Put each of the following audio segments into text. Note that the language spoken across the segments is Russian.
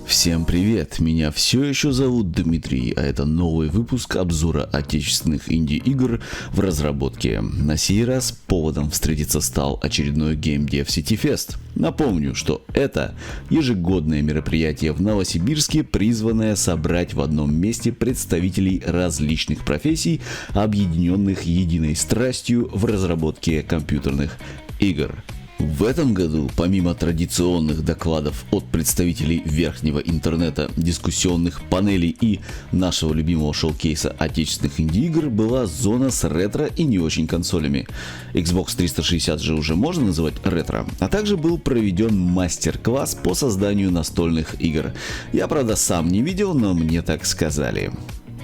Всем привет, меня все еще зовут Дмитрий, а это новый выпуск обзора отечественных инди-игр в разработке. На сей раз поводом встретиться стал очередной Game Dev City Fest. Напомню, что это ежегодное мероприятие в Новосибирске, призванное собрать в одном месте представителей различных профессий, объединенных единой страстью в разработке компьютерных игр. В этом году, помимо традиционных докладов от представителей верхнего интернета, дискуссионных панелей и нашего любимого шоу-кейса отечественных инди-игр, была зона с ретро и не очень консолями. Xbox 360 же уже можно называть ретро, а также был проведен мастер-класс по созданию настольных игр. Я, правда, сам не видел, но мне так сказали.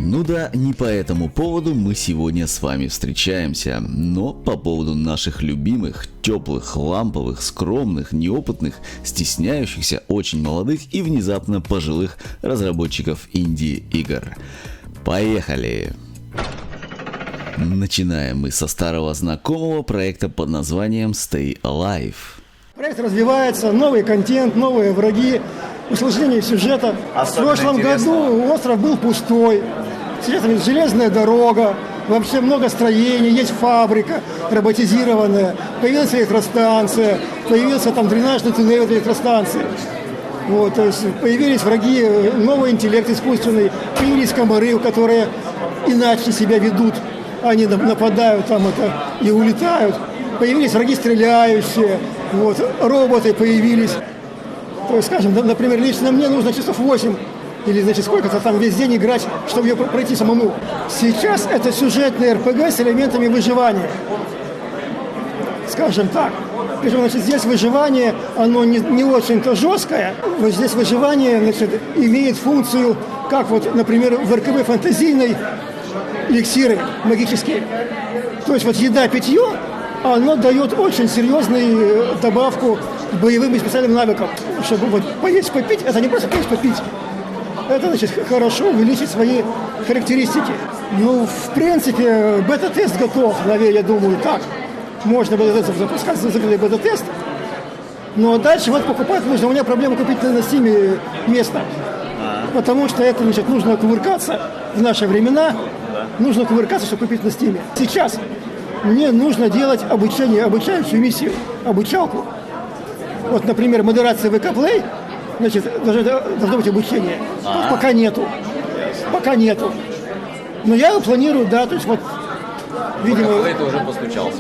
Ну да, не по этому поводу мы сегодня с вами встречаемся, но по поводу наших любимых, теплых, ламповых, скромных, неопытных, стесняющихся, очень молодых и внезапно пожилых разработчиков инди-игр. Поехали! Начинаем мы со старого знакомого проекта под названием Stay Alive. Проект развивается, новый контент, новые враги, усложнение сюжета. В прошлом году остров был пустой. Сейчас там есть железная дорога, вообще много строений, есть фабрика роботизированная, появилась электростанция, появился там дренажный туннель от электростанции. Вот, то есть появились враги, новый интеллект искусственный, появились комары, которые иначе себя ведут, они нападают там и улетают. Появились враги стреляющие, вот, роботы появились. То есть, скажем, например, лично мне нужно часов 8 или, значит, сколько-то там весь день играть, чтобы ее пройти самому. Сейчас это сюжетный РПГ с элементами выживания. Скажем так. Причем, значит, здесь выживание, оно не очень-то жесткое. Вот здесь выживание, значит, имеет функцию, как вот, например, в РКБ фэнтезийной эликсиры магические. То есть вот еда-питье, оно дает очень серьезную добавку к боевым и специальным навыкам. Чтобы вот поесть, попить, это не просто поесть, попить. Это, значит, хорошо увеличить свои характеристики. Ну, в принципе, бета-тест готов, наверное, я думаю, так. Можно бета-тест запускать, закрытый бета-тест. Но дальше вот покупать нужно. У меня проблема купить на Steam место. Потому что это, значит, нужно кувыркаться в наши времена. Нужно кувыркаться, чтобы купить на Steam. Сейчас мне нужно делать обучение, обучающую миссию, обучалку. Вот, например, модерация ВК Play, значит, должно быть обучение. Пока нету. Пока нету. Но я планирую, да, то есть вот, видимо... ВК Play ты уже постучался.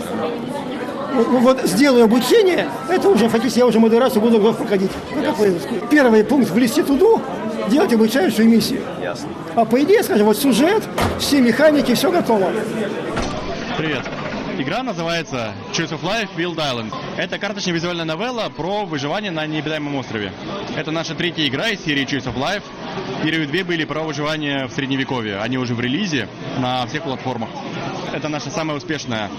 Вот сделаю обучение, это уже фактически я уже модерацию буду проходить. Первый пункт — влезти туда, делать обучающую миссию. Ясно. А по идее, скажем, вот сюжет, все механики, все готово. Привет. Игра называется Choice of Life Wild Island. Это карточная визуальная новелла про выживание на необитаемом острове. Это наша третья игра из серии Choice of Life. Первые две были про выживание в Средневековье. Они уже в релизе на всех платформах. Это наша самая успешная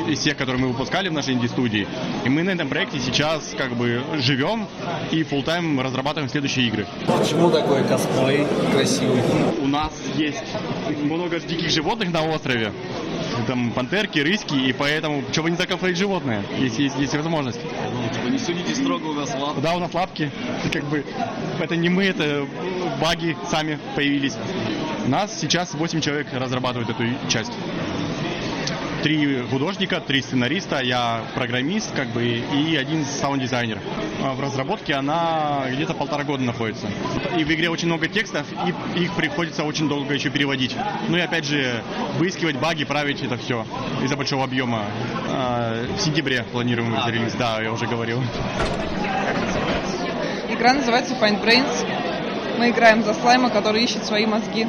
из всех, которые мы выпускали в нашей инди-студии. И мы на этом проекте сейчас как бы живем и full-time разрабатываем следующие игры. Почему такой косплей красивый? У нас есть много диких животных на острове. Там пантерки, рыськи, и поэтому, чего бы не закафлять животные, если есть возможность. Ну, типа, не судите строго, у нас лапки. Да, у нас лапки, как бы, это не мы, это баги сами появились. У нас сейчас 8 человек разрабатывают эту часть. 3 художника, 3 сценариста, я программист, как бы, и 1 саунд-дизайнер. В разработке она где-то 1,5 года находится. И в игре очень много текстов, и их приходится очень долго еще переводить. Ну и опять же, выискивать баги, править это все из-за большого объема. В сентябре планируем релиз, да, я уже говорил. Игра называется Find Brains. Мы играем за слайма, который ищет свои мозги.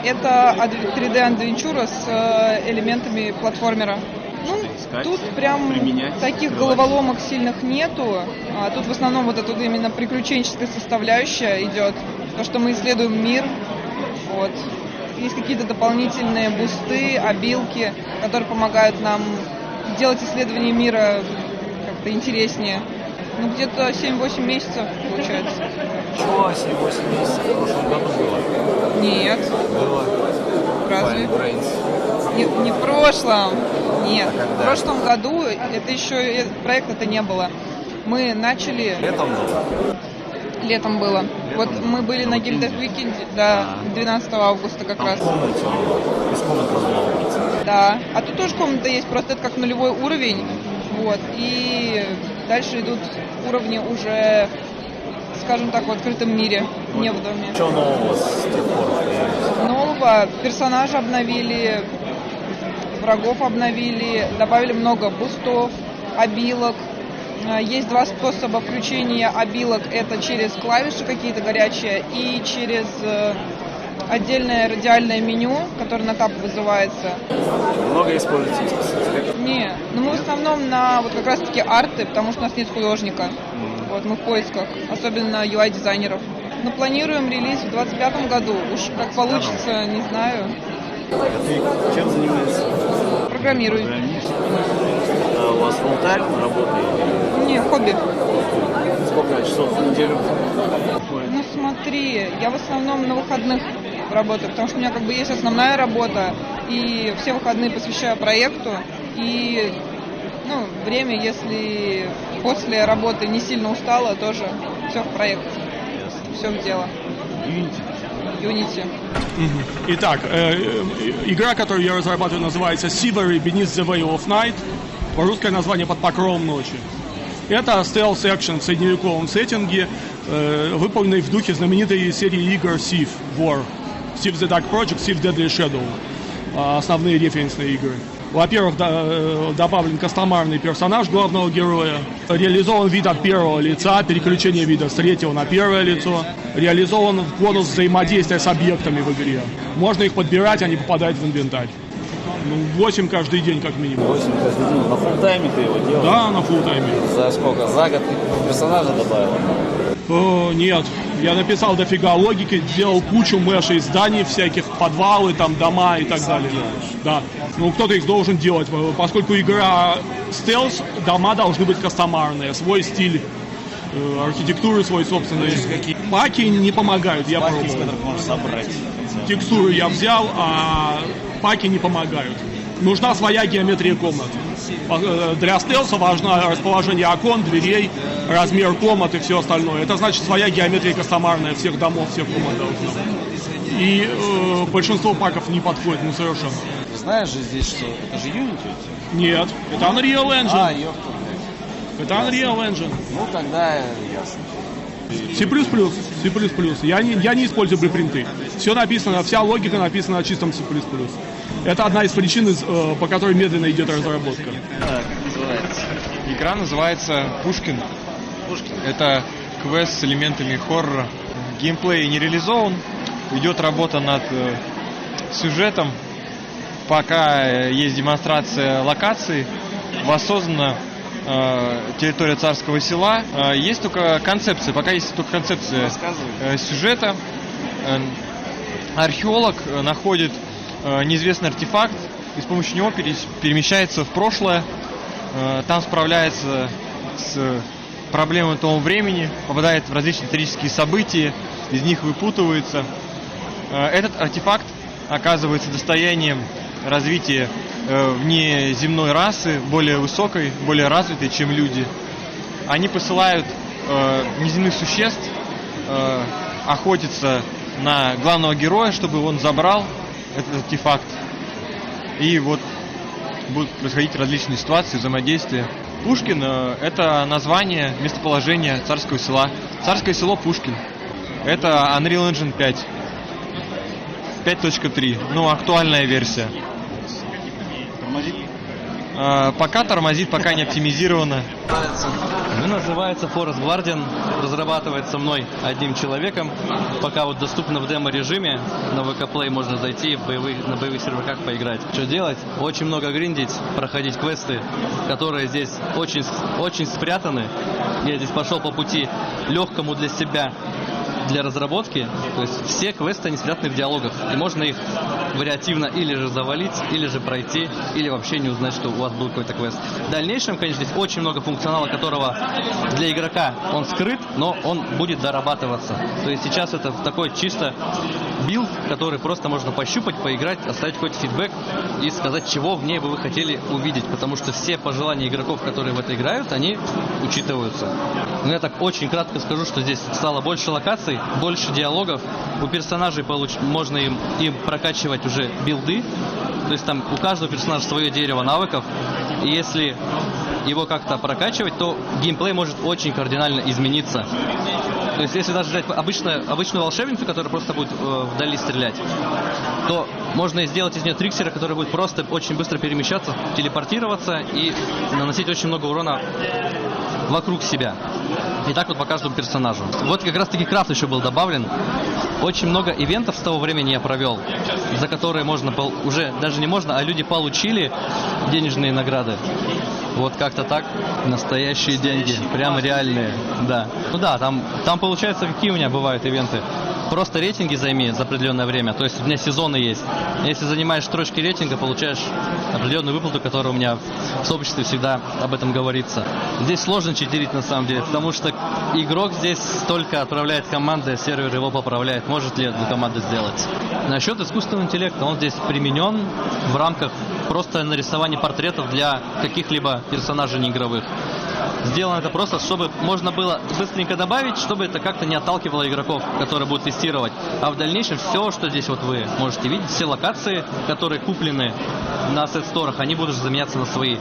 Это 3D-адвенчура с элементами платформера. Ну, тут прям таких головоломок сильных нету. Тут в основном вот эта именно приключенческая составляющая идет. То, что мы исследуем мир. Вот. Есть какие-то дополнительные бусты, обилки, которые помогают нам делать исследование мира как-то интереснее. Ну, где-то 7-8 месяцев получается. Чего 7-8 месяцев в прошлом году было? Нет. Было. Разве? Find Brains. Не в прошлом. Нет. А когда? В прошлом году это еще проекта-то не было. Мы начали... Летом было? Летом было. Вот мы были на Гильдер Уикенде, да, 12 августа как раз. Без комнат разломывается. Да. А тут тоже комната есть, просто это как нулевой уровень. Вот. И дальше идут уровни уже, скажем так, в открытом мире, не в доме. Что нового с тех пор появилось? Нового персонажа обновили, врагов обновили, добавили много бустов, обилок. Есть два способа включения обилок. Это через клавиши какие-то горячие и через отдельное радиальное меню, которое на тап вызывается. Много используете искусственный? Не, но мы в основном на вот как раз-таки арты, потому что у нас нет художника. Вот, мы в поисках, особенно UI-дизайнеров. Но планируем релиз в 2025 году. Уж как получится, не знаю. А ты чем занимаешься? Программирую. Это у вас full-time работа? Не, хобби. Сколько часов в неделю? Ну смотри, я в основном на выходных работаю, потому что у меня как бы есть основная работа, и все выходные посвящаю проекту, и время, если после работы не сильно устала, тоже все в проект, все в дело. Unity. Итак, игра, которую я разрабатываю, называется Severy Beneath the Veil of Night. Русское название «Под покровом ночи». Это стелс-экшен в средневековом сеттинге, выполненный в духе знаменитой серии игр Civ War. Civ the Dark Project, Civ Deadly Shadow. Основные референсные игры. Во-первых, добавлен кастомарный персонаж главного героя. Реализован вид от первого лица, переключение вида с третьего на первое лицо. Реализован бонус взаимодействия с объектами в игре. Можно их подбирать, они попадают в инвентарь. 8 каждый день как минимум. 8 каждый день. На фулл-тайме ты его делаешь? Да, на фулл-тайме. За сколько? За год ты персонажа добавил? Нет, я написал дофига логики, делал кучу мэшей зданий всяких, подвалы, там, дома и так далее. Да. Ну, кто-то их должен делать, поскольку игра стелс, дома должны быть кастомарные, свой стиль архитектуры, свой собственный. Паки не помогают, я пробовал. Из которых можешь собрать. Текстуры я взял, а паки не помогают. Нужна своя геометрия комнат. Для стелса важно расположение окон, дверей, размер комнат и все остальное. Это значит своя геометрия кастомарная всех домов, всех комнат должна быть. И большинство паков не подходит, ну совершенно. Знаешь же здесь, что это же Unity? Нет, это Unreal Engine. ёпта. Это Unreal Engine. Ну тогда ясно. C++. Я не использую блюпринты. Все написано, вся логика написана на чистом C++. Это одна из причин, по которой медленно идет разработка. Как называется? Игра называется Пушкин. Это квест с элементами хоррора. Геймплей не реализован. Идет работа над сюжетом. Пока есть демонстрация локаций. Воссоздана территория Царского Села. Есть только концепция. Пока есть только концепция сюжета. Археолог находит неизвестный артефакт и с помощью него перемещается в прошлое. Там справляется с проблемами того времени, попадает в различные исторические события, из них выпутывается. Этот артефакт оказывается достоянием развития внеземной расы, более высокой, более развитой, чем люди. Они посылают неземных существ охотиться на главного героя, чтобы он забрал этот артефакт. И вот будут происходить различные ситуации, взаимодействия. Пушкин – это название, местоположение Царского села. Царское село Пушкин. Это Unreal Engine 5. 5.3. Ну, актуальная версия. Тормозит? Пока тормозит, пока не оптимизировано. Называется Forest Guardian, разрабатывается мной одним человеком. Пока вот доступно в демо-режиме, на VK Play можно зайти на боевых серверах поиграть. Что делать? Очень много гриндить, проходить квесты, которые здесь очень спрятаны. Я здесь пошел по пути легкому для себя. для разработки. То есть все квесты, они спрятаны в диалогах. И можно их вариативно или же завалить, или же пройти, или вообще не узнать, что у вас был какой-то квест. В дальнейшем, конечно, здесь очень много функционала, которого для игрока он скрыт, но он будет дорабатываться. То есть сейчас это такой чисто билд, который просто можно пощупать, поиграть, оставить какой-то фидбэк и сказать, чего в ней бы вы хотели увидеть. Потому что все пожелания игроков, которые в это играют, они учитываются. Но я так очень кратко скажу, что здесь стало больше локаций, больше диалогов. У персонажей можно им прокачивать уже билды. То есть там у каждого персонажа свое дерево навыков. И если его как-то прокачивать, то геймплей может очень кардинально измениться. То есть если даже взять обычную волшебницу, которая просто будет вдали стрелять, то можно сделать из нее триксера, который будет просто очень быстро перемещаться, телепортироваться и наносить очень много урона вокруг себя. И так вот по каждому персонажу. Вот как раз таки крафт еще был добавлен. Очень много ивентов с того времени я провел, за которые можно уже даже не можно, а люди получили денежные награды. Вот как-то так. Настоящие деньги. Прямо реальные. Да. Ну да, там получается, какие у меня бывают ивенты. Просто рейтинги займи за определенное время. То есть у меня сезоны есть. Если занимаешь строчки рейтинга, получаешь определенную выплату, которая у меня в сообществе всегда об этом говорится. Здесь сложно читерить на самом деле, потому что игрок здесь только отправляет команды, сервер его поправляет. Может ли эту команду сделать? Насчет искусственного интеллекта, он здесь применен в рамках просто нарисования портретов для каких-либо персонажей неигровых. Сделано это просто, чтобы можно было быстренько добавить, чтобы это как-то не отталкивало игроков, которые будут тестировать. А в дальнейшем все, что здесь вот вы можете видеть, все локации, которые куплены на ассет-сторах, они будут заменяться на свои.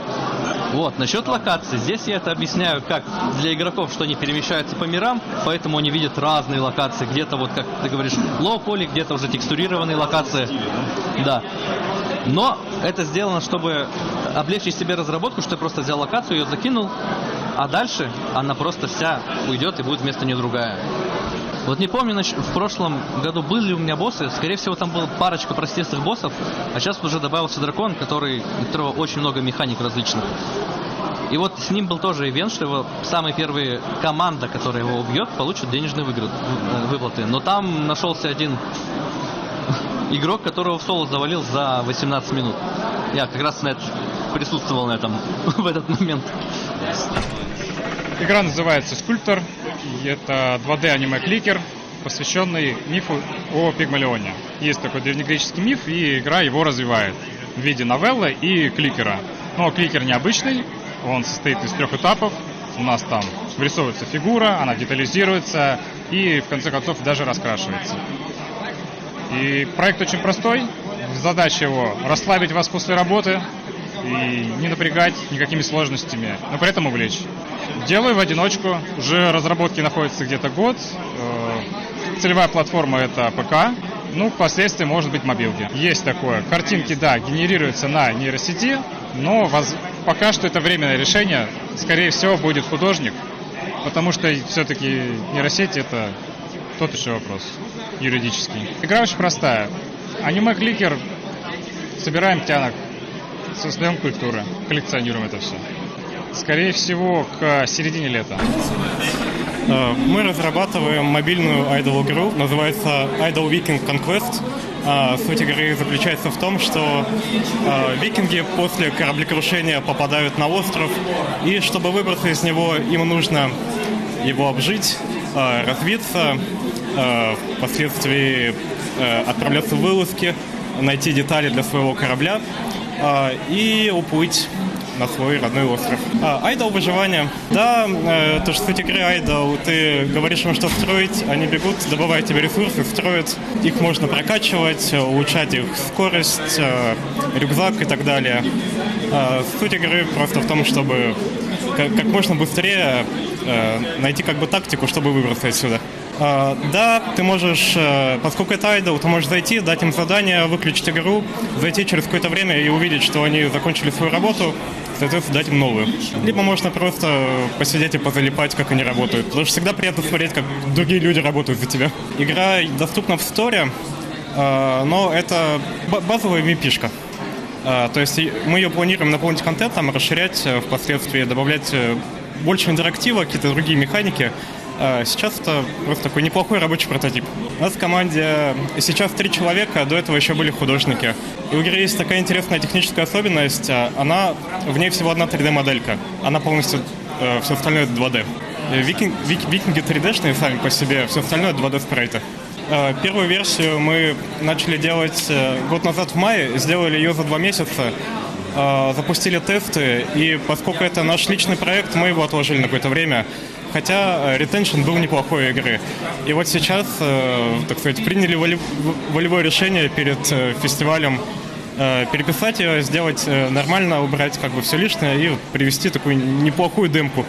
Вот, насчет локаций. Здесь я это объясняю как для игроков, что они перемещаются по мирам, поэтому они видят разные локации. Где-то, вот как ты говоришь, лоу-поли, где-то уже текстурированные локации. Да. Но это сделано, чтобы облегчить себе разработку, что я просто взял локацию, ее закинул, а дальше она просто вся уйдет и будет вместо нее другая. Вот не помню, в прошлом году были ли у меня боссы. Скорее всего, там была парочка простейших боссов, а сейчас уже добавился дракон, у которого очень много механик различных. И вот с ним был тоже ивент, что его самые первые команда, которая его убьет, получит денежные выплаты. Но там нашелся один игрок, которого в соло завалил за 18 минут. Я как раз присутствовал на этом в этот момент. Игра называется «Скульптор». Это 2D аниме-кликер, посвященный мифу о Пигмалионе. Есть такой древнегреческий миф, и игра его развивает в виде новеллы и кликера. Но кликер необычный, он состоит из 3 этапов. У нас там вырисовывается фигура, она детализируется и, в конце концов, даже раскрашивается. И проект очень простой. Задача его — расслабить вас после работы и не напрягать никакими сложностями, но при этом увлечь. Делаю в одиночку. Уже разработки находится где-то год. Целевая платформа — это ПК. Ну, впоследствии, может быть, мобилки. Есть такое. Картинки, да, генерируются на нейросети, но пока что это временное решение. Скорее всего, будет художник, потому что все-таки нейросети — это тот еще вопрос юридический. Игра очень простая. Аниме-кликер. Собираем тянок, создаем культуры, коллекционируем это все. Скорее всего, к середине лета. Мы разрабатываем мобильную айдол-игру, называется Idol Viking Conquest. Суть игры заключается в том, что викинги после кораблекрушения попадают на остров, и чтобы выбраться из него, им нужно его обжить, развиться, впоследствии отправляться в вылазки, найти детали для своего корабля и уплыть на свой родной остров. Айдол выживание. Да, то, что суть игры айдол, ты говоришь им, что строить, они бегут, добывают тебе ресурсы, строят. Их можно прокачивать, улучшать их скорость, рюкзак и так далее. Суть игры просто в том, чтобы как можно быстрее найти как бы тактику, чтобы выбраться отсюда. Да, ты можешь, поскольку это айдол, ты можешь зайти, дать им задание, выключить игру, зайти через какое-то время и увидеть, что они закончили свою работу, соответственно, дать им новую. Либо можно просто посидеть и позалипать, как они работают. Потому что всегда приятно смотреть, как другие люди работают за тебя. Игра доступна в сторе, но это базовая MVP-шка. То есть мы ее планируем наполнить контентом, расширять впоследствии, добавлять больше интерактива, какие-то другие механики. Сейчас это просто такой неплохой рабочий прототип. У нас в команде сейчас 3 человека, до этого еще были художники. И у игры есть такая интересная техническая особенность. В ней всего одна 3D-моделька. Она полностью, все остальное это 2D. Викинги 3D-шные сами по себе, все остальное 2D-спрайты. Первую версию мы начали делать год назад в мае, сделали ее за 2 месяца. Запустили тесты, и поскольку это наш личный проект, мы его отложили на какое-то время. Хотя ретеншн был неплохой игры. И вот сейчас, так сказать, приняли волевое решение перед фестивалем переписать ее, сделать нормально, убрать как бы все лишнее и привести такую неплохую демку.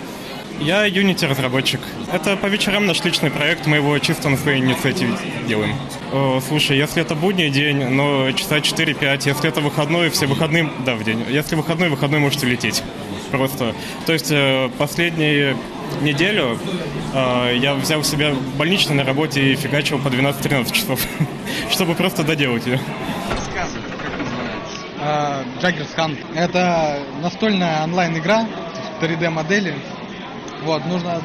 Я Unity разработчик. Это по вечерам наш личный проект, мы его чисто на своей инициативе делаем. Слушай, если это будний день, но часа 4-5, если это выходной, все выходные, да, в день. Если выходной можете лететь. Просто. То есть последнюю неделю я взял себя больничный на работе и фигачил по 12-13 часов, чтобы просто доделать ее. Рассказывай, как называется? Jagger's Hunt. Это настольная онлайн-игра 3D-модели. Вот, нужно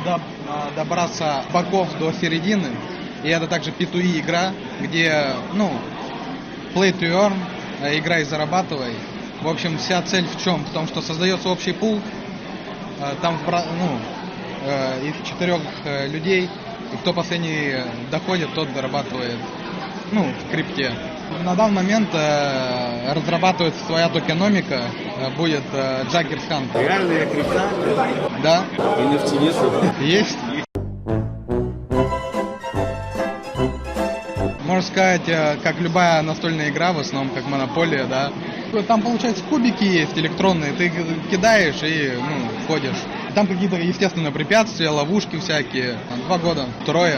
добраться с боков до середины. И это также P2E игра, где, play to earn, играй и зарабатывай. В общем, вся цель в чем? В том, что создается общий пул, там, из 4 людей, и кто последний доходит, тот зарабатывает, в крипте. На данный момент разрабатывается своя токеномика, будет Jagger's Hunt. Реальная крипта? Да. NFT нет? Есть. Можно сказать, как любая настольная игра, в основном как Монополия, да. Там, получается, кубики есть электронные, ты кидаешь и, ходишь. Там какие-то, естественно, препятствия, ловушки всякие. 2 года, 2.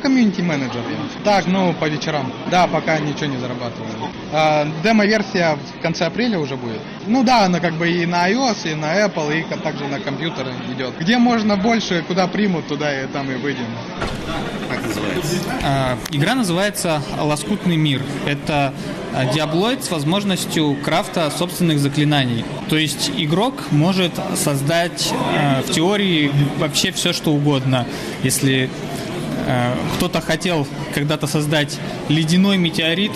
Комьюнити-менеджер я. Так, по вечерам. Да, пока ничего не зарабатываю. Демо-версия в конце апреля уже будет. Она как бы и на iOS, и на Apple, и также на компьютеры идет. Где можно больше, куда примут, туда и там и выйдем. Как называется? Игра называется «Лоскутный мир». Это диаблоид с возможностью крафта собственных заклинаний. То есть игрок может создать в теории вообще все, что угодно. Если кто-то хотел когда-то создать ледяной метеорит,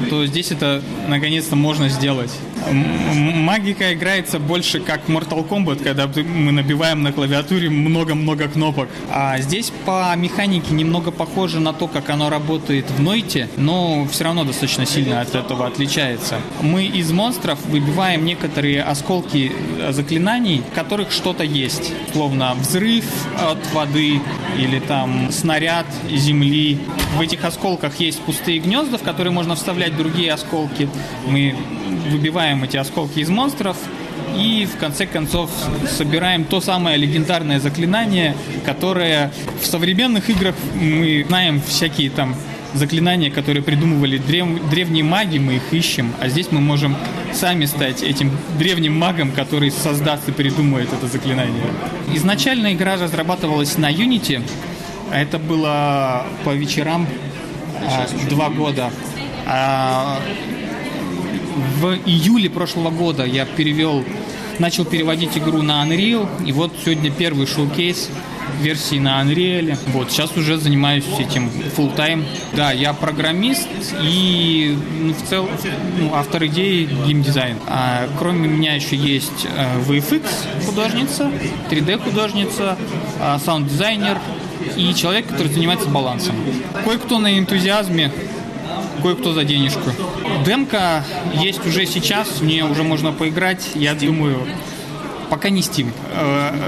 то здесь это наконец-то можно сделать. Магика играется больше как Mortal Kombat, когда мы набиваем на клавиатуре много-много кнопок. А здесь по механике немного похоже на то, как оно работает в Нойте, но все равно достаточно сильно от этого отличается. Мы из монстров выбиваем некоторые осколки заклинаний, в которых что-то есть. Словно взрыв от воды или там снаряд земли. В этих осколках есть пустые гнезда, в которые можно вставлять другие осколки. Мы выбиваем эти осколки из монстров и в конце концов собираем то самое легендарное заклинание, которое в современных играх мы знаем всякие там заклинания, которые придумывали древние маги, мы их ищем, а здесь мы можем сами стать этим древним магом, который создаст и придумает это заклинание. Изначально игра разрабатывалась на Unity, а это было по вечерам 2 года. В июле прошлого года я начал переводить игру на Unreal, и вот сегодня первый шоу-кейс версии на Unreal. Вот, сейчас уже занимаюсь этим full-time. Да, я программист и в целом автор идеи геймдизайн. А кроме меня еще есть VFX художница, 3D художница, саунд-дизайнер и человек, который занимается балансом. Кое-кто на энтузиазме, кое-кто за денежку. Демка есть уже сейчас, в нее уже можно поиграть, я думаю, пока не Steam.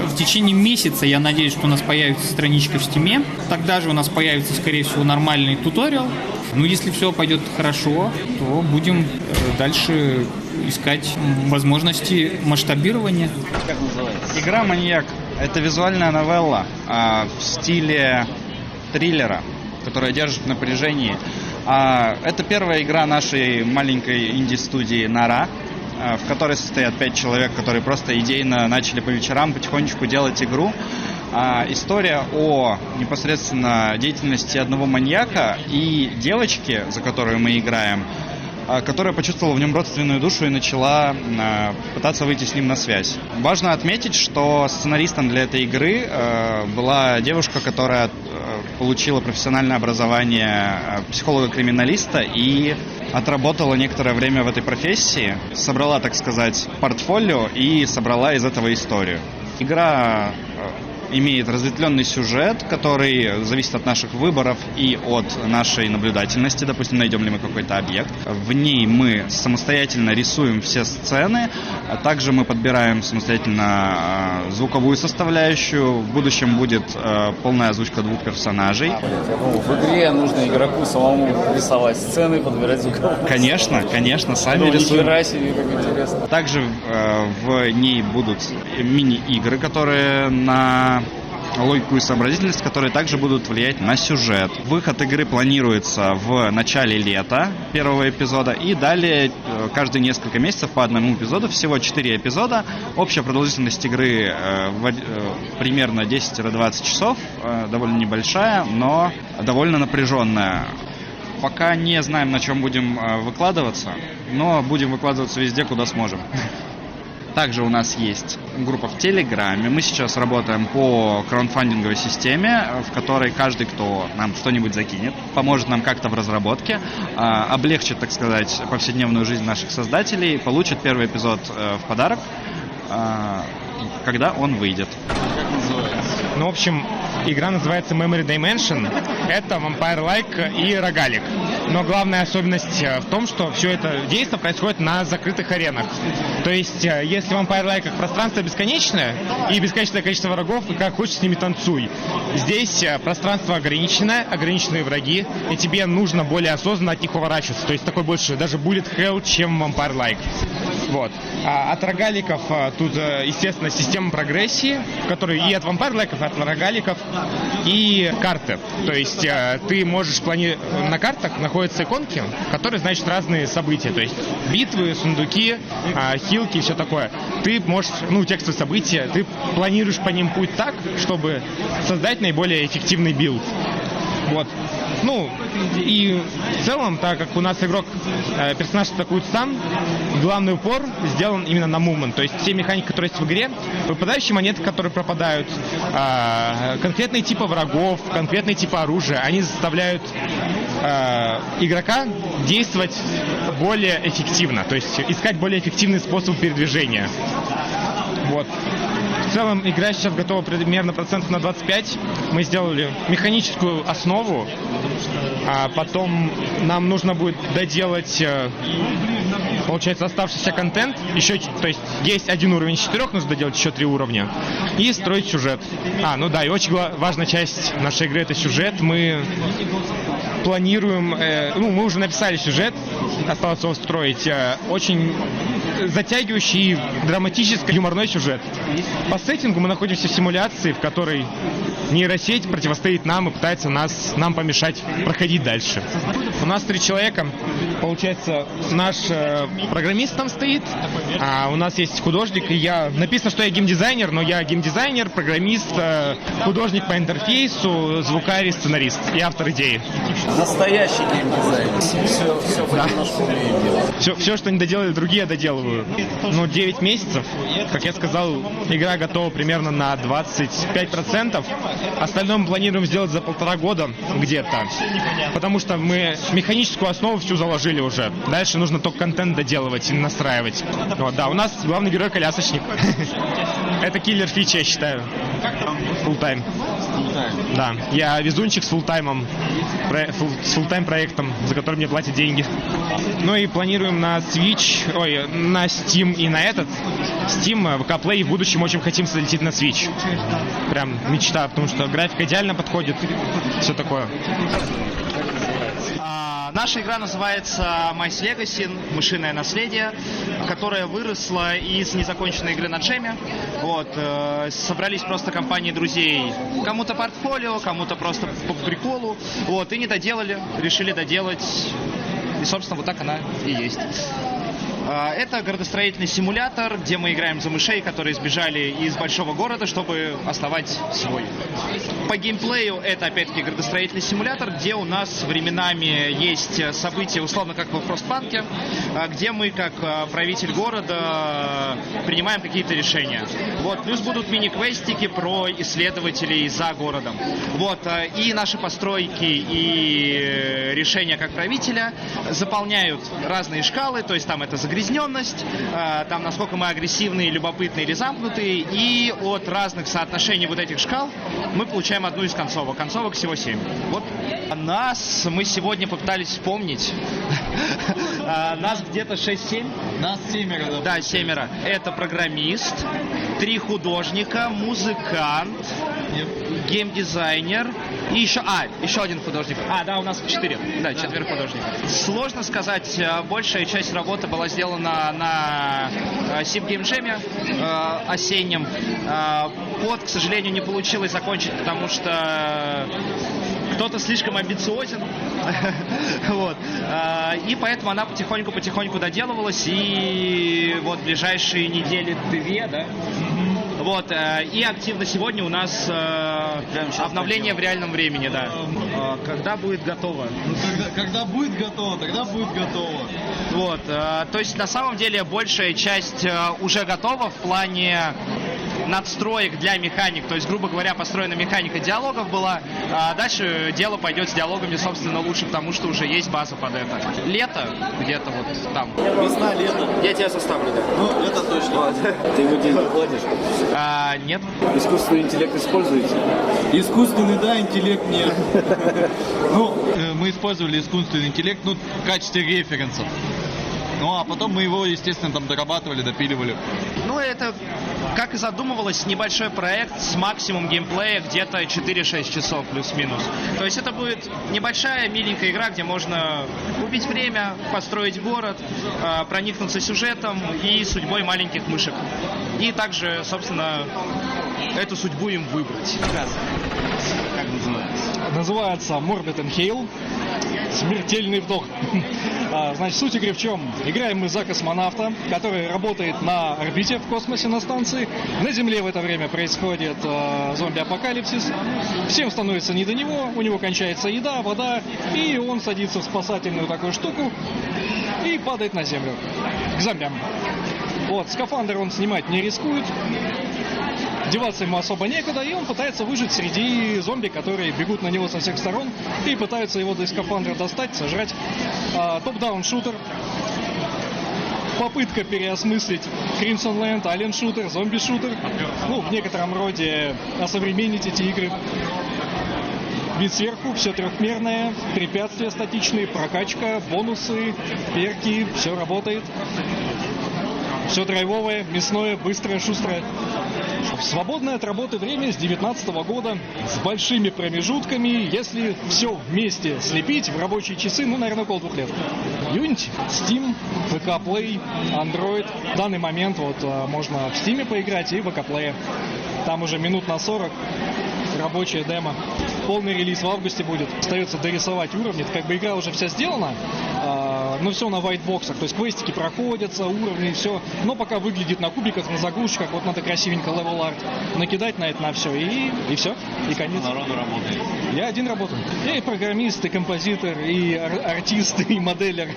В течение месяца, я надеюсь, что у нас появится страничка в Steam, тогда же у нас появится, скорее всего, нормальный туториал. Если все пойдет хорошо, то будем дальше искать возможности масштабирования. Как называется? Игра «Маньяк» — это визуальная новелла в стиле триллера, которая держит в напряжении. Это первая игра нашей маленькой инди-студии «Нора», в которой состоят 5 человек, которые просто идейно начали по вечерам потихонечку делать игру. История о непосредственно деятельности одного маньяка и девочки, за которую мы играем, которая почувствовала в нем родственную душу и начала пытаться выйти с ним на связь. Важно отметить, что сценаристом для этой игры была девушка, которая получила профессиональное образование психолога-криминалиста и отработала некоторое время в этой профессии, собрала, так сказать, портфолио и собрала из этого историю. Игра имеет разветвленный сюжет, который зависит от наших выборов и от нашей наблюдательности. Допустим, найдем ли мы какой-то объект. В ней мы самостоятельно рисуем все сцены, а также мы подбираем самостоятельно звуковую составляющую. В будущем будет полная озвучка 2 персонажей. Я думал, в игре нужно игроку самому рисовать сцены, подбирать звуковую. Конечно, сами рисуем. Нихера себе, как интересно. Также в ней будут мини-игры, которые на логику и сообразительность, которые также будут влиять на сюжет. Выход игры планируется в начале лета первого эпизода, и далее каждые несколько месяцев по одному эпизоду, всего 4 эпизода. Общая продолжительность игры примерно 10-20 часов, довольно небольшая, но довольно напряженная. Пока не знаем, на чем будем выкладываться, но будем выкладываться везде, куда сможем. Также у нас есть группа в Телеграме. Мы сейчас работаем по краундфандинговой системе, в которой каждый, кто нам что-нибудь закинет, поможет нам как-то в разработке, облегчит, так сказать, повседневную жизнь наших создателей, получит первый эпизод в подарок, когда он выйдет. Ну, в общем, игра называется Memory Dimension. Это Vampire-like и рогалик. Но главная особенность в том, что все это действие происходит на закрытых аренах. То есть, если в Vampire-like пространство бесконечное и бесконечное количество врагов, и как хочешь с ними танцуй. Здесь пространство ограниченное, ограниченные враги, и тебе нужно более осознанно от них уворачиваться. То есть такой больше даже bullet hell, чем Vampire-like. Вот. А от рогаликов тут, естественно, система прогрессии, в которой и от вампир-лайков, и от рогаликов, и карты. То есть ты можешь на картах находятся иконки, которые значат разные события. То есть битвы, сундуки, хилки и все такое. Ты можешь, текстовые события, ты планируешь по ним путь так, чтобы создать наиболее эффективный билд. Вот. И в целом, так как у нас персонаж атакует сам, главный упор сделан именно на мувмент. То есть все механики, которые есть в игре, выпадающие монеты, которые пропадают, конкретные типы врагов, конкретные типы оружия, они заставляют игрока действовать более эффективно. То есть искать более эффективный способ передвижения. Вот. В целом игра сейчас готова примерно процентов на 25. Мы сделали механическую основу, а потом нам нужно будет доделать, получается, оставшийся контент. То есть есть один уровень из 4, нужно доделать еще 3 уровня. И строить сюжет. И очень важная часть нашей игры — это сюжет. Мы планируем, мы уже написали сюжет, осталось его строить, очень затягивающий, драматический, юморной сюжет. По сеттингу мы находимся в симуляции, в которой нейросеть противостоит нам и пытается нам помешать проходить дальше. У нас 3 человека. Получается, наш программист там стоит, а у нас есть художник, и я... Написано, что я геймдизайнер, но я геймдизайнер, программист, художник по интерфейсу, звукарь, сценарист и автор идеи. Настоящий геймдизайнер. Все понемножку умеем делать. Все, что не доделали другие, я доделываю. 9 месяцев. Как я сказал, игра готова примерно на 25%. Остальное мы планируем сделать за 1,5 года где-то. Потому что мы механическую основу всю заложили уже. Дальше нужно только контент доделывать и настраивать. У нас главный герой колясочник. Это киллер фича, я считаю. Фулл-тайм. Да, я везунчик с фулл-таймом, с фулл-тайм проектом, за который мне платят деньги. И планируем на Switch, на Steam и на Steam, VK Play, в будущем очень хотим залететь на Switch. Прям мечта, потому что графика идеально подходит, все такое. Наша игра называется Mice Legacy, мышиное наследие, которая выросла из незаконченной игры на джеме. Собрались просто компании друзей, кому-то портфолио, кому-то просто по приколу, и не доделали, решили доделать. И, собственно, вот так она и есть. Это городостроительный симулятор, где мы играем за мышей, которые сбежали из большого города, чтобы основать свой. По геймплею это опять-таки градостроительный симулятор, где у нас временами есть события, условно как в Фростпанке, где мы как правитель города принимаем какие-то решения. Вот. Плюс будут мини-квестики про исследователей за городом. Вот. И наши постройки и решения как правителя заполняют разные шкалы, то есть там это загрязненность, там насколько мы агрессивные, любопытные или замкнутые, и от разных соотношений вот этих шкал мы получаем одну из концовок. Концовок всего 7. Вот. Нас мы сегодня попытались вспомнить. Нас где-то 6-7. Нас 7. Да, 7. Это программист, 3 художника, музыкант, геймдизайнер и еще один художник. Да, у нас 4. Да, 4 художника. Сложно сказать, большая часть работы была сделана на Sim Game Jam осеннем. К сожалению, не получилось закончить, потому что кто-то слишком амбициозен. Вот. И поэтому она потихоньку доделывалась. И вот ближайшие недели 2, да? Вот, и активно сегодня у нас обновление в реальном времени, да. Когда будет готово? Когда будет готово, тогда будет готово. Вот, то есть на самом деле большая часть уже готова в плане надстроек для механик, то есть, грубо говоря, построена механика диалогов была, а дальше дело пойдет с диалогами, собственно, лучше, потому что уже есть база под это. Лето, где-то вот там. Весна, лето. Я тебя составлю, да. Ну, это точно. Ты ему деньги платишь? Нет. Искусственный интеллект используете? Искусственный, да, интеллект нет. Ну, мы использовали искусственный интеллект, в качестве референсов. Ну, а потом мы его, естественно, там дорабатывали, допиливали. Ну, это, как и задумывалось, небольшой проект с максимум геймплея где-то 4-6 часов плюс-минус. То есть это будет небольшая, миленькая игра, где можно убить время, построить город, проникнуться сюжетом и судьбой маленьких мышек. И также, собственно, эту судьбу им выбрать. Как называется? Называется Morbid Inhale. Смертельный вдох. Значит, суть игры в чем? Играем мы за космонавта, который работает на орбите в космосе на станции. На Земле в это время происходит зомби-апокалипсис. Всем становится не до него, у него кончается еда, вода, и он садится в спасательную такую штуку и падает на Землю к зомбям. Вот, скафандр он снимать не рискует. Деваться ему особо некуда, и он пытается выжить среди зомби, которые бегут на него со всех сторон и пытаются его из скафандра достать, сожрать. Топ-даун шутер. Попытка переосмыслить Crimson Land, Alien шутер, зомби-шутер. В некотором роде осовременить эти игры. Вид сверху, все трехмерное, препятствия статичные, прокачка, бонусы, перки, все работает. Все драйвовое, мясное, быстрое, шустрое. Свободное от работы время с 2019 года с большими промежутками, если все вместе слепить в рабочие часы, наверное, около 2 лет. Unity, Steam, VK Play, Android. В данный момент можно в Steam поиграть и в VK Play. Там уже минут на 40 рабочая демо. Полный релиз в августе будет. Остается дорисовать уровни. Игра уже вся сделана, но все на вайтбоксах. То есть квестики проходятся, уровни, все. Но пока выглядит на кубиках, на заглушках. Вот надо красивенько level art накидать на это, на все. И все. И конец. Народу работает. Я один работаю. Я и программист, и композитор, и артист, и моделер,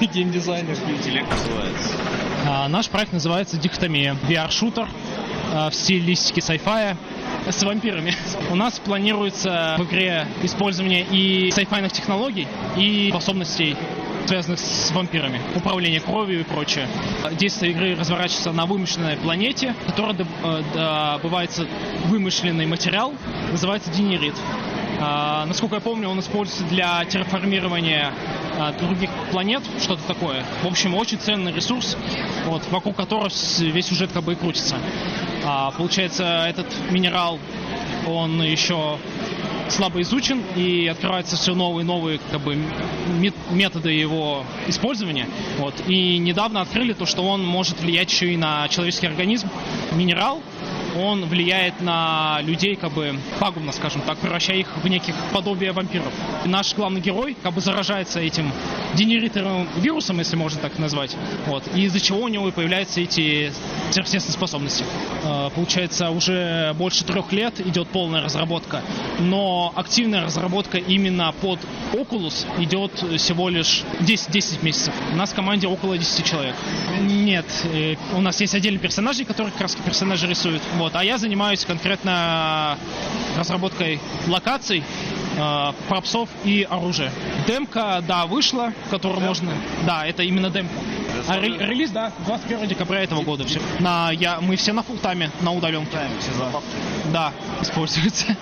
и геймдизайнер. Интеллект называется. Наш проект называется «Дихотомия». VR-шутер в стилистике sci-fi с вампирами. У нас планируется в игре использование и сайфайных технологий, и способностей, связанных с вампирами, управление кровью и прочее. Действие игры разворачивается на вымышленной планете, в которой добывается вымышленный материал, называется динерит. Насколько я помню, он используется для терраформирования других планет, что-то такое. В общем, очень ценный ресурс, вокруг которого весь сюжет и крутится. Получается, этот минерал, он еще слабо изучен, и открываются все новые и новые методы его использования. И недавно открыли то, что он может влиять еще и на человеческий организм. Минерал, он влияет на людей как бы пагубно, скажем так, превращая их в неких подобия вампиров. Наш главный герой как бы заражается этим генериторным вирусом, если можно так назвать, вот, и из-за чего у него и появляются эти сверхъестественные способности. Получается, уже больше 3 лет идет полная разработка, но активная разработка именно под Oculus идет всего лишь 10 месяцев. У нас в команде около 10 человек. Нет, у нас есть отдельные персонажи, которые как раз персонажи рисуют, вот, а я занимаюсь конкретно разработкой локаций, пропсов и оружия. Демка, да, вышла, которую можно... Да, это именно демка. А релиз, да, 21 декабря этого года. Все. Мы все на фултайме, на удаленке. Да, используется.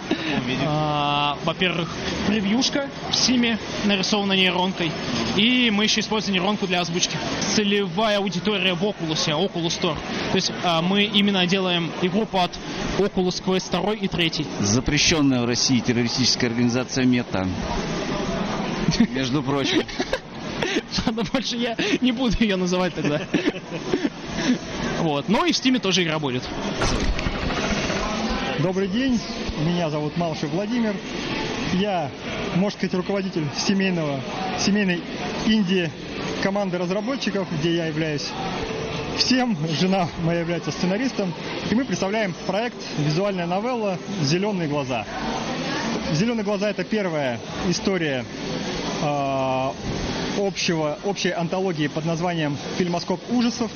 Во-первых, превьюшка в Steam нарисована нейронкой. И мы еще используем нейронку для озвучки. Целевая аудитория в Oculus Store. То есть мы именно делаем игру под Oculus Quest 2 и 3. Запрещенная в России террористическая организация Мета. Между прочим. Ладно, больше я не буду ее называть тогда. Вот. Но и в Steam тоже игра будет. Добрый день, меня зовут Малышев Владимир. Я, можно сказать, руководитель семейной инди-команды разработчиков, где я являюсь всем, жена моя является сценаристом. И мы представляем проект «Визуальная новелла. Зеленые глаза». «Зеленые глаза» — это первая история общей антологии под названием «Фильмоскоп ужасов»,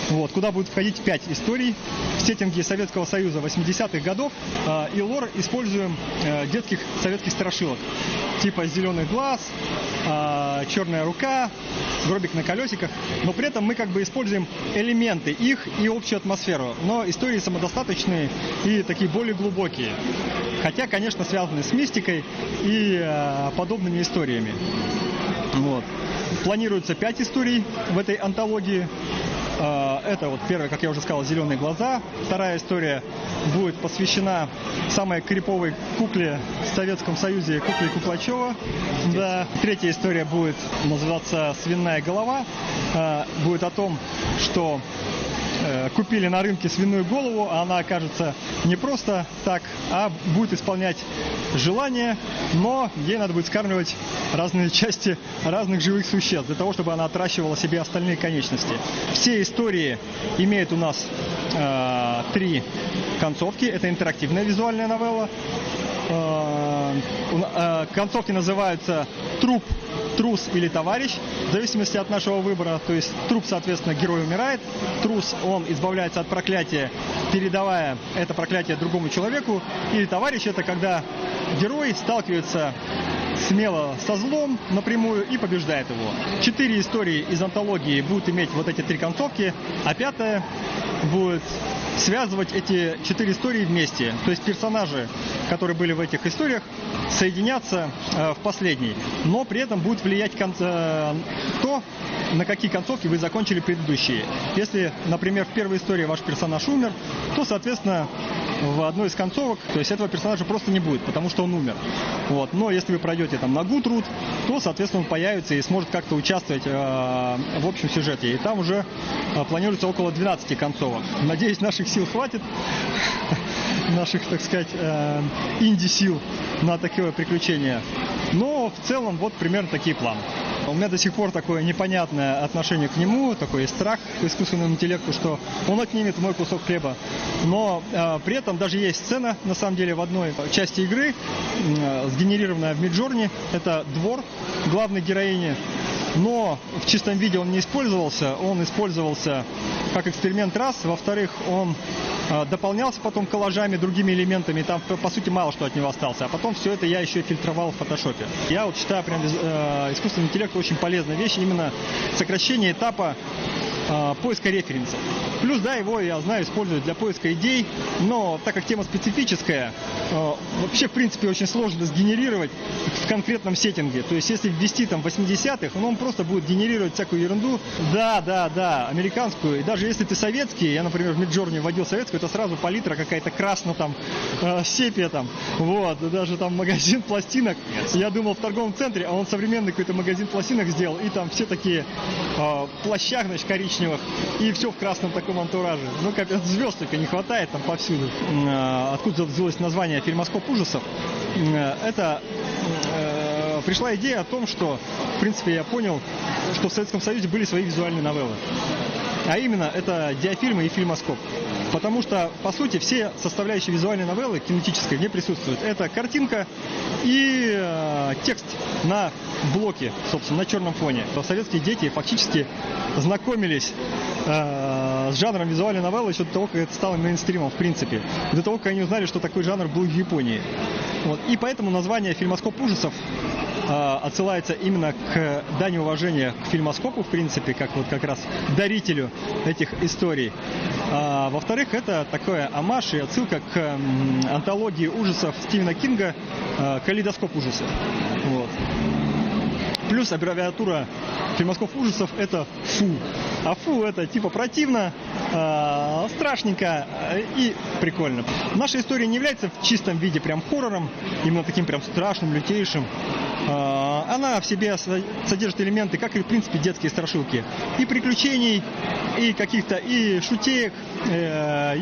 вот, куда будут входить 5 историй в сеттинге Советского Союза 80-х годов. И лор используем детских советских страшилок, типа «Зеленый глаз», «Черная рука», «Гробик на колесиках». Но при этом мы как бы используем элементы их и общую атмосферу. Но истории самодостаточные и такие более глубокие. Хотя, конечно, связаны с мистикой и подобными историями. Вот. Планируется 5 историй в этой антологии. Это вот первая, как я уже сказал, «Зеленые глаза». Вторая история будет посвящена самой криповой кукле в Советском Союзе, кукле Куклачева. Да. Третья история будет называться «Свиная голова». Будет о том, что купили на рынке свиную голову, а она окажется не просто так, а будет исполнять желания, но ей надо будет скармливать разные части разных живых существ, для того, чтобы она отращивала себе остальные конечности. Все истории имеют у нас 3 концовки. Это интерактивная визуальная новелла. Концовки называются «Труп», «Трус» или «Товарищ», в зависимости от нашего выбора. То есть труп, соответственно, герой умирает, трус, он избавляется от проклятия, передавая это проклятие другому человеку, или товарищ — это когда герой сталкивается смело со злом напрямую и побеждает его. 4 истории из антологии будут иметь вот эти 3 концовки, а 5-я будет связывать эти 4 истории вместе. То есть персонажи, которые были в этих историях, соединятся в последней. Но при этом будет влиять то, на какие концовки вы закончили предыдущие. Если, например, в первой истории ваш персонаж умер, то, соответственно, в одной из концовок, то есть этого персонажа просто не будет, потому что он умер. Вот. Но если вы пройдете там на Good Route, то, соответственно, он появится и сможет как-то участвовать в общем сюжете. И там уже планируется около 12 концовок. Надеюсь, наших сил хватит, наших, так сказать, инди-сил на такое приключение. Но в целом вот примерно такие планы. У меня до сих пор такое непонятное отношение к нему, такой страх к искусственному интеллекту, что он отнимет мой кусок хлеба. Но при этом даже есть сцена, на самом деле, в одной части игры, сгенерированная в Midjourney. Это двор главной героини. Но в чистом виде он не использовался. Он использовался как эксперимент раз. Во-вторых, он дополнялся потом коллажами, другими элементами. Там, по сути, мало что от него осталось. А потом все это я еще фильтровал в фотошопе. Я вот считаю, прям искусственный интеллект очень полезная вещь. Именно сокращение этапа поиска референсов. Плюс, да, его, я знаю, используют для поиска идей. Но так как тема специфическая, вообще, в принципе, очень сложно сгенерировать в конкретном сеттинге. То есть, если ввести там 80-х, он просто будет генерировать всякую ерунду. Да, американскую. И даже если ты советский, я, например, в Midjourney вводил советскую, это сразу палитра какая-то красно там, сепия там. Вот, даже там магазин пластинок. Я думал в торговом центре, а он современный какой-то магазин пластинок сделал. И там все такие плащах, значит, коричневых. И все в красном таком антураже. Ну, как звезд только не хватает там повсюду. Откуда взялось название «Фильмоскоп ужасов»? Это пришла идея о том, что, в принципе, я понял, что в Советском Союзе были свои визуальные новеллы. А именно, это диафильмы и фильмоскоп. Потому что, по сути, все составляющие визуальной новеллы, кинетической, не присутствуют. Это картинка и текст на блоке, собственно, на черном фоне. Советские дети фактически знакомились с жанром визуальной новеллы еще до того, как это стало мейнстримом, в принципе. До того, как они узнали, что такой жанр был в Японии. Вот. И поэтому название «Фильмоскоп ужасов» отсылается именно к дани уважения к фильмоскопу, в принципе, как вот как раз дарителю этих историй. Во-вторых, это такой омаж и отсылка к антологии ужасов Стивена Кинга «Калейдоскоп ужасов». Вот. Плюс аббревиатура «Фильмоскоп ужасов» — это «ФУ». А «ФУ» — это типа противно, страшненько и прикольно. Наша история не является в чистом виде прям хоррором, именно таким прям страшным, лютейшим. Она в себе содержит элементы, как и в принципе детские страшилки. И приключений, и каких-то и шутеек,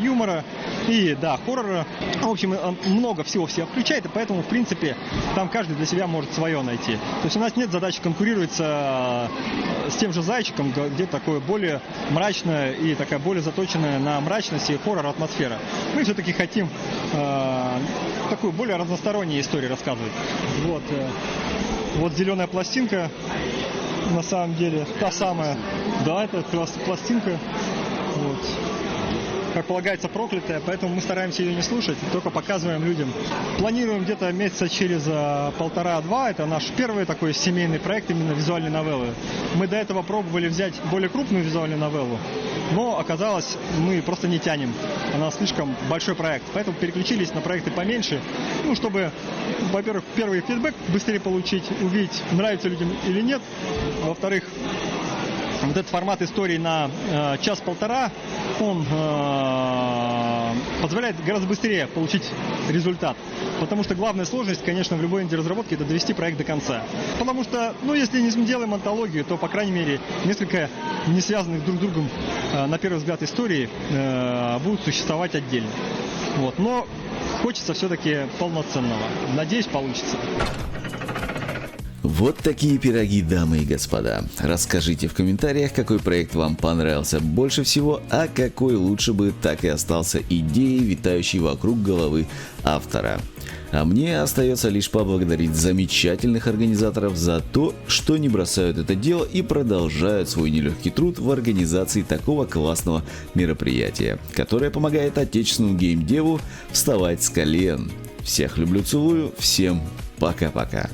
юмора, и да, хоррора. В общем, много всего в себя включает, и поэтому, в принципе, там каждый для себя может свое найти. То есть у нас нет задачи конкурировать с тем же «Зайчиком», где такое более мрачное и такая более заточенная на мрачность и хоррор атмосфера. Мы все-таки хотим такую более разностороннюю историю рассказывать. Вот зеленая пластинка, на самом деле, та самая. Да, это пластинка. Вот. Как полагается, проклятая, поэтому мы стараемся ее не слушать, только показываем людям. Планируем где-то месяца через 1,5-2, это наш первый такой семейный проект, именно визуальной новеллы. Мы до этого пробовали взять более крупную визуальную новеллу, но оказалось, мы просто не тянем, она слишком большой проект, поэтому переключились на проекты поменьше, ну, чтобы, во-первых, первый фидбэк быстрее получить, увидеть, нравится людям или нет, во-вторых, вот этот формат истории на час-полтора, он позволяет гораздо быстрее получить результат. Потому что главная сложность, конечно, в любой инди-разработке — это довести проект до конца. Потому что, ну, если не делаем антологию, то, по крайней мере, несколько не связанных друг с другом, на первый взгляд, историй будут существовать отдельно. Вот. Но хочется все-таки полноценного. Надеюсь, получится. Вот такие пироги, дамы и господа. Расскажите в комментариях, какой проект вам понравился больше всего, а какой лучше бы так и остался идеей, витающей вокруг головы автора. А мне остается лишь поблагодарить замечательных организаторов за то, что не бросают это дело и продолжают свой нелегкий труд в организации такого классного мероприятия, которое помогает отечественному геймдеву вставать с колен. Всех люблю, целую, всем пока-пока.